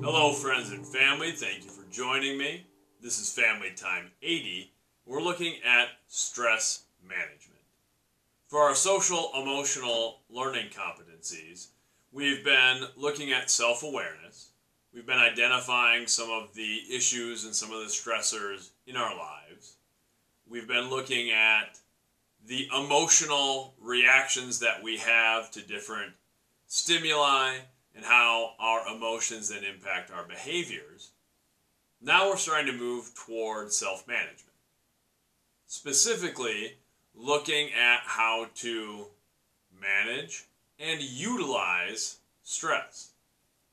Hello friends and family, thank you for joining me. This is Family Time 80. We're looking at stress management. For our social emotional learning competencies, we've been looking at self-awareness. We've been identifying some of the issues and some of the stressors in our lives. We've been looking at the emotional reactions that we have to different stimuli and how our emotions then impact our behaviors. Now we're starting to move toward self-management. Specifically, looking at how to manage and utilize stress.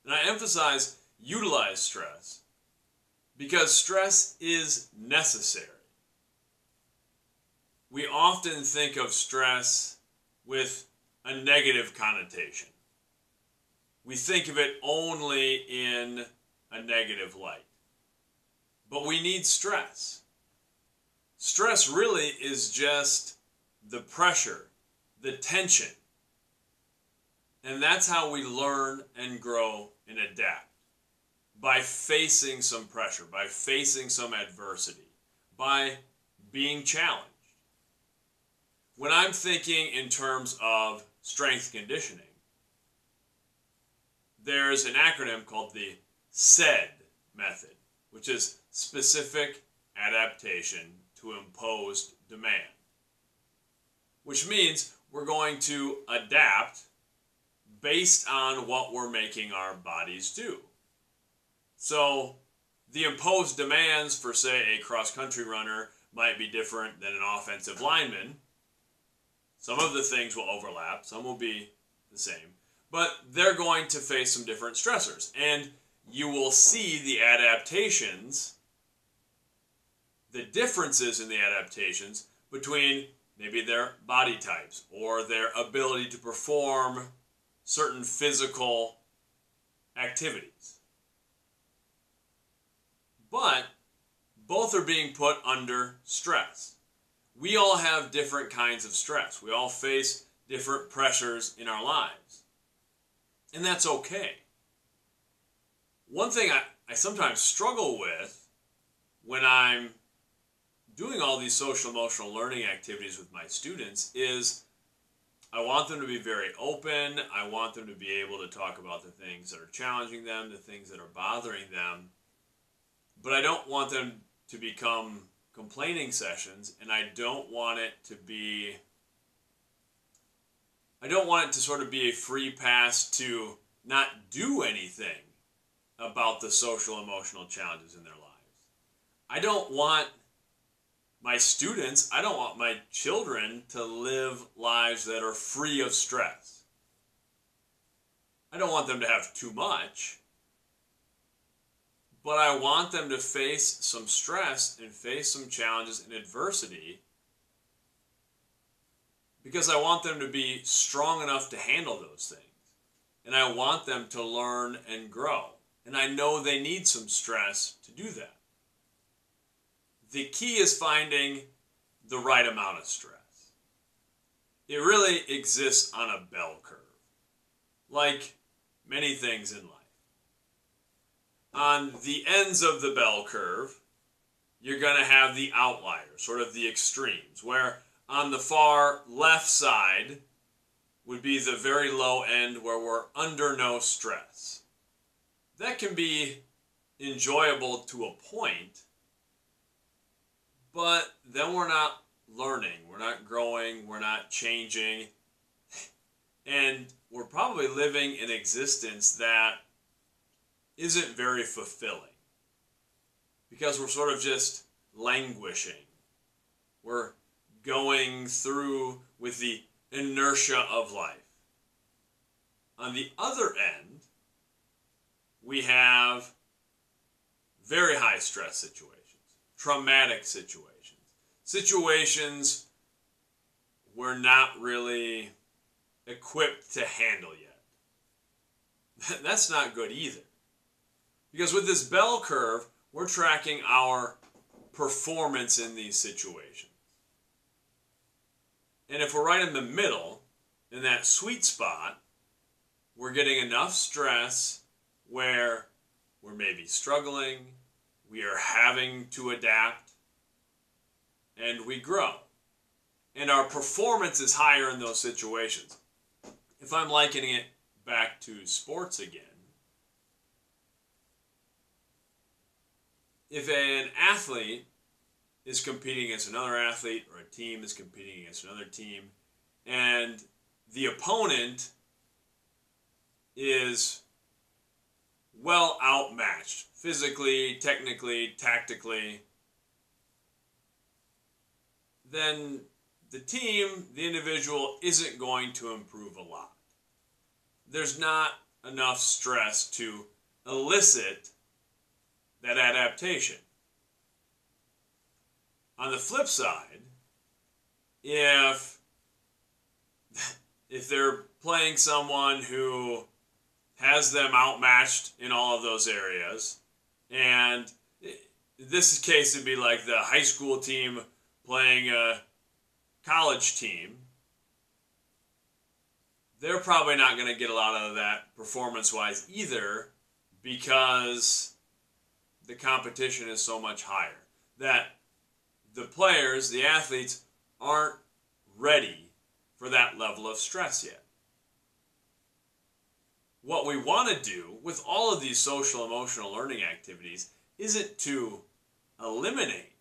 And I emphasize utilize stress because stress is necessary. We often think of stress with a negative connotation. We think of it only in a negative light. But we need stress. Stress really is just the pressure, the tension. And that's how we learn and grow and adapt. By facing some pressure, by facing some adversity, by being challenged. When I'm thinking in terms of strength conditioning, there's an acronym called the SAID method, which is Specific Adaptation to Imposed Demand. Which means we're going to adapt based on what we're making our bodies do. So the imposed demands for, say, a cross-country runner might be different than an offensive lineman. Some of the things will overlap, some will be the same. But they're going to face some different stressors. And you will see the adaptations, the differences in the adaptations between maybe their body types or their ability to perform certain physical activities. But both are being put under stress. We all have different kinds of stress. We all face different pressures in our lives. And that's okay. One thing I sometimes struggle with when I'm doing all these social emotional learning activities with my students is I want them to be very open. I want them to be able to talk about the things that are challenging them, the things that are bothering them. But I don't want them to become complaining sessions, and I don't want it to sort of be a free pass to not do anything about the social emotional challenges in their lives. I don't want my students, I don't want my children to live lives that are free of stress. I don't want them to have too much, but I want them to face some stress and face some challenges and adversity because I want them to be strong enough to handle those things. And I want them to learn and grow. And I know they need some stress to do that. The key is finding the right amount of stress. It really exists on a bell curve, like many things in life. On the ends of the bell curve, you're going to have the outliers, sort of the extremes, where on the far left side would be the very low end where we're under no stress. That can be enjoyable to a point, but then we're not learning, we're not growing, we're not changing, and we're probably living an existence that isn't very fulfilling because we're sort of just languishing. We're going through with the inertia of life. On the other end, we have very high stress situations, traumatic situations, situations we're not really equipped to handle yet. That's not good either. Because with this bell curve, we're tracking our performance in these situations. And if we're right in the middle, in that sweet spot, we're getting enough stress where we're maybe struggling, we are having to adapt, and we grow. And our performance is higher in those situations. If I'm likening it back to sports again, if an athlete is competing against another athlete, or a team is competing against another team, and the opponent is well outmatched physically, technically, tactically, then the team, the individual, isn't going to improve a lot. There's not enough stress to elicit that adaptation. On the flip side, if they're playing someone who has them outmatched in all of those areas, and this case would be like the high school team playing a college team, they're probably not going to get a lot out of that performance-wise either, because the competition is so much higher that the players, the athletes, aren't ready for that level of stress yet. What we want to do with all of these social emotional learning activities isn't to eliminate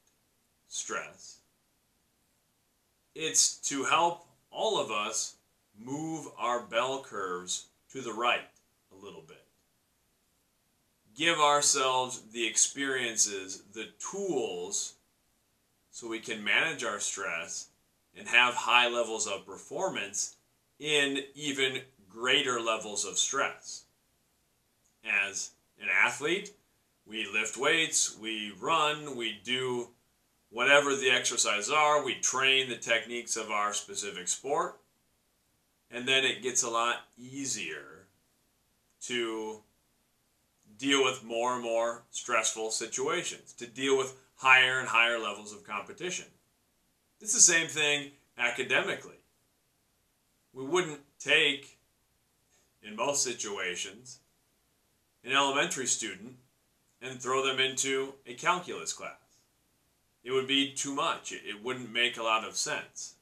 stress. It's to help all of us move our bell curves to the right a little bit. Give ourselves the experiences, the tools, so we can manage our stress and have high levels of performance in even greater levels of stress. As an athlete, we lift weights, we run, we do whatever the exercises are, we train the techniques of our specific sport, and then it gets a lot easier to deal with more and more stressful situations, to deal with higher and higher levels of competition. It's the same thing academically. We wouldn't take, in most situations, an elementary student and throw them into a calculus class. It would be too much. It wouldn't make a lot of sense.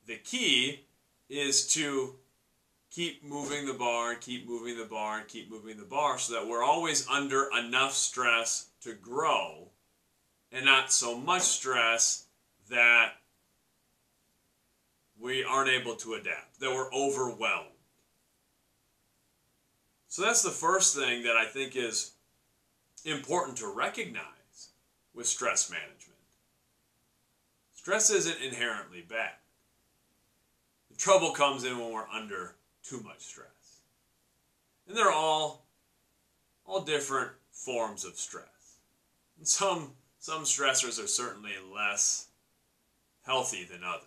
The key is to keep moving the bar, keep moving the bar, keep moving the bar, so that we're always under enough stress to grow, and not so much stress that we aren't able to adapt, that we're overwhelmed. So that's the first thing that I think is important to recognize with stress management. Stress isn't inherently bad. The trouble comes in when we're under too much stress. And they're all different forms of stress. And some stressors are certainly less healthy than others.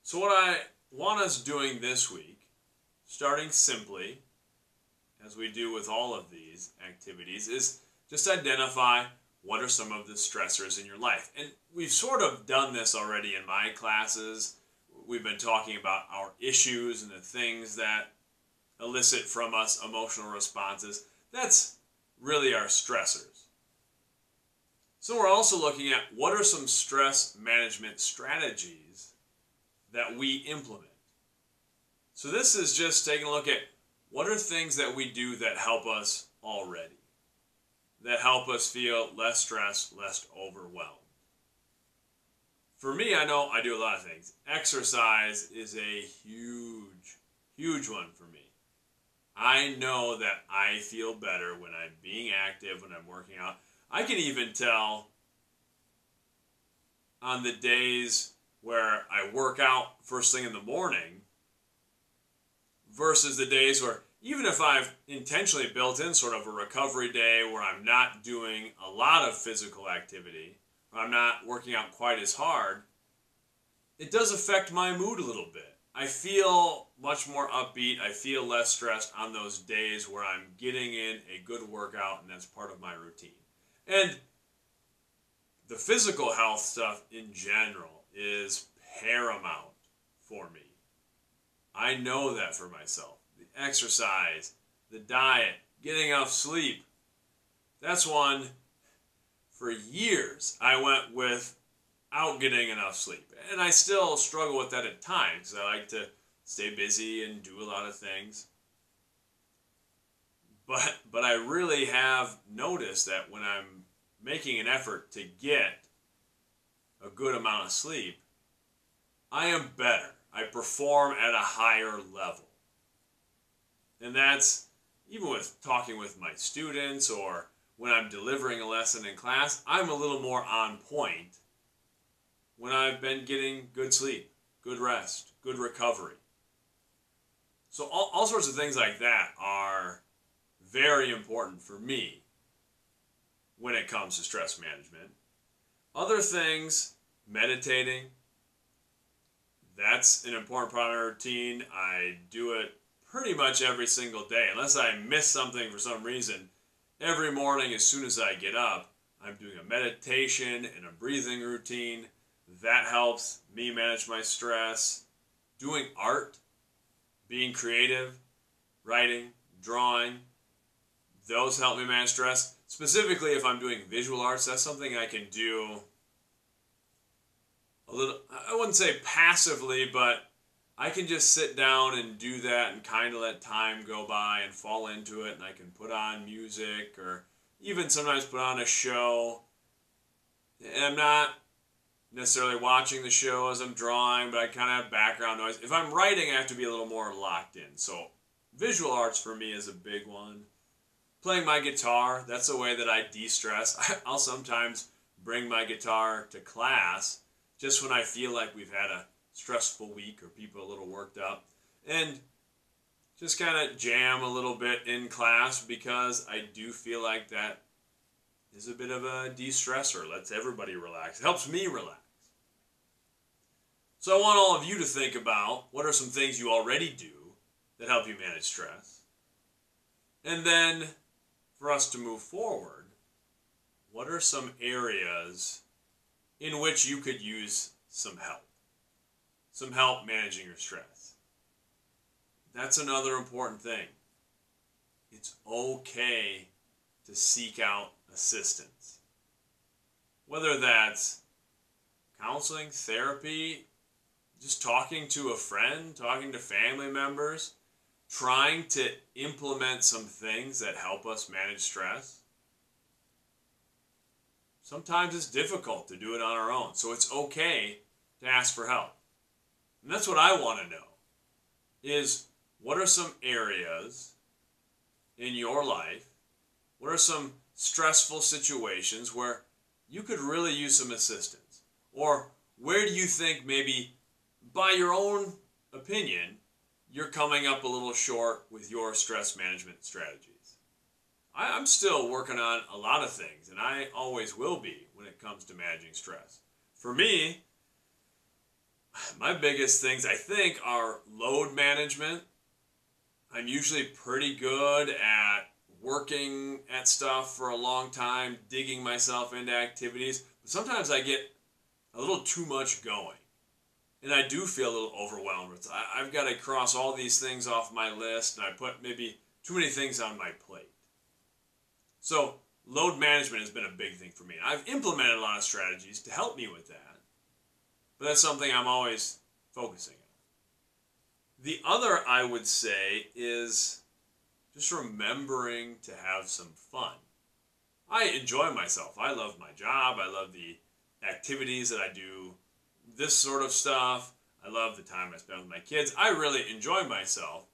So what I want us doing this week, starting simply, as we do with all of these activities, is just identify what are some of the stressors in your life. And we've sort of done this already in my classes. We've been talking about our issues and the things that elicit from us emotional responses. That's really our stressors. So we're also looking at what are some stress management strategies that we implement. So this is just taking a look at what are things that we do that help us already, that help us feel less stressed, less overwhelmed. For me, I know I do a lot of things. Exercise is a huge, huge one for me. I know that I feel better when I'm being active, when I'm working out. I can even tell on the days where I work out first thing in the morning versus the days where, even if I've intentionally built in sort of a recovery day where I'm not doing a lot of physical activity, or I'm not working out quite as hard, it does affect my mood a little bit. I feel much more upbeat. I feel less stressed on those days where I'm getting in a good workout, and that's part of my routine. And the physical health stuff in general is paramount for me. I know that for myself. The exercise, the diet, getting enough sleep. That's one for years I went without getting enough sleep. And I still struggle with that at times. I like to stay busy and do a lot of things. But I really have noticed that when I'm making an effort to get a good amount of sleep, I am better. I perform at a higher level. And that's even with talking with my students or when I'm delivering a lesson in class, I'm a little more on point when I've been getting good sleep, good rest, good recovery. So all sorts of things like that are very important for me when it comes to stress management. Other things, meditating, that's an important part of my routine. I do it pretty much every single day. Unless I miss something for some reason, every morning as soon as I get up, I'm doing a meditation and a breathing routine. That helps me manage my stress. Doing art, being creative, writing, drawing, those help me manage stress. Specifically if I'm doing visual arts, that's something I can do a little, I wouldn't say passively, but I can just sit down and do that and kind of let time go by and fall into it, and I can put on music or even sometimes put on a show. And I'm not necessarily watching the show as I'm drawing, but I kind of have background noise. If I'm writing, I have to be a little more locked in. So visual arts for me is a big one. Playing my guitar, that's a way that I de-stress. I'll sometimes bring my guitar to class just when I feel like we've had a stressful week or people are a little worked up, and just kind of jam a little bit in class because I do feel like that is a bit of a de-stressor. Lets everybody relax. It helps me relax. So I want all of you to think about what are some things you already do that help you manage stress. And then for us to move forward, what are some areas in which you could use some help? Some help managing your stress. That's another important thing. It's okay to seek out assistance. Whether that's counseling, therapy, just talking to a friend, talking to family members, trying to implement some things that help us manage stress. Sometimes it's difficult to do it on our own, so it's okay to ask for help. And that's what I want to know, is what are some areas in your life, what are some stressful situations where you could really use some assistance? Or where do you think maybe, by your own opinion, you're coming up a little short with your stress management strategies? I'm still working on a lot of things, and I always will be when it comes to managing stress. For me, my biggest things, I think, are load management. I'm usually pretty good at working at stuff for a long time, digging myself into activities, but sometimes I get a little too much going, and I do feel a little overwhelmed. I've got to cross all these things off my list, and I put maybe too many things on my plate. So load management has been a big thing for me. I've implemented a lot of strategies to help me with that. But that's something I'm always focusing on. The other, I would say, is just remembering to have some fun. I enjoy myself. I love my job. I love the activities that I do, this sort of stuff. I love the time I spend with my kids. I really enjoy myself.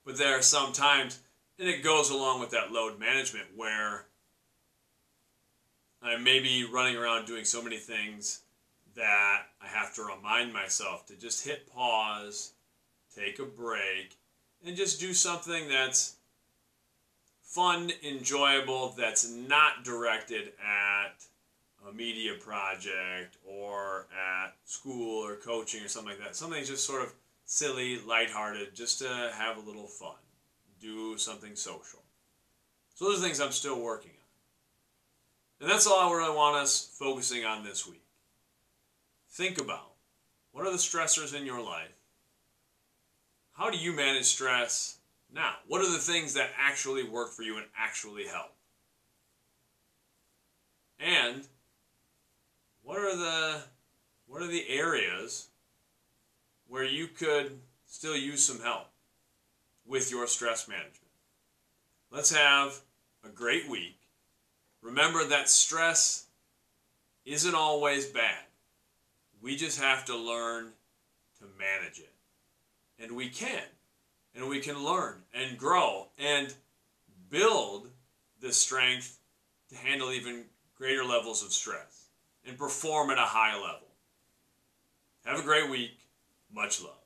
But there are some times, and it goes along with that load management, where I may be running around doing so many things that I have to remind myself to just hit pause, take a break, and just do something that's fun, enjoyable, that's not directed at a media project or at school or coaching or something like that. Something just sort of silly, lighthearted, just to have a little fun. Do something social. So those are things I'm still working on. And that's all I really want us focusing on this week. Think about, what are the stressors in your life? How do you manage stress Now, what are the things that actually work for you and actually help? And what are the areas where you could still use some help with your stress management? Let's have a great week. Remember that stress isn't always bad. We just have to learn to manage it. And we can. And we can learn and grow and build the strength to handle even greater levels of stress and perform at a high level. Have a great week. Much love.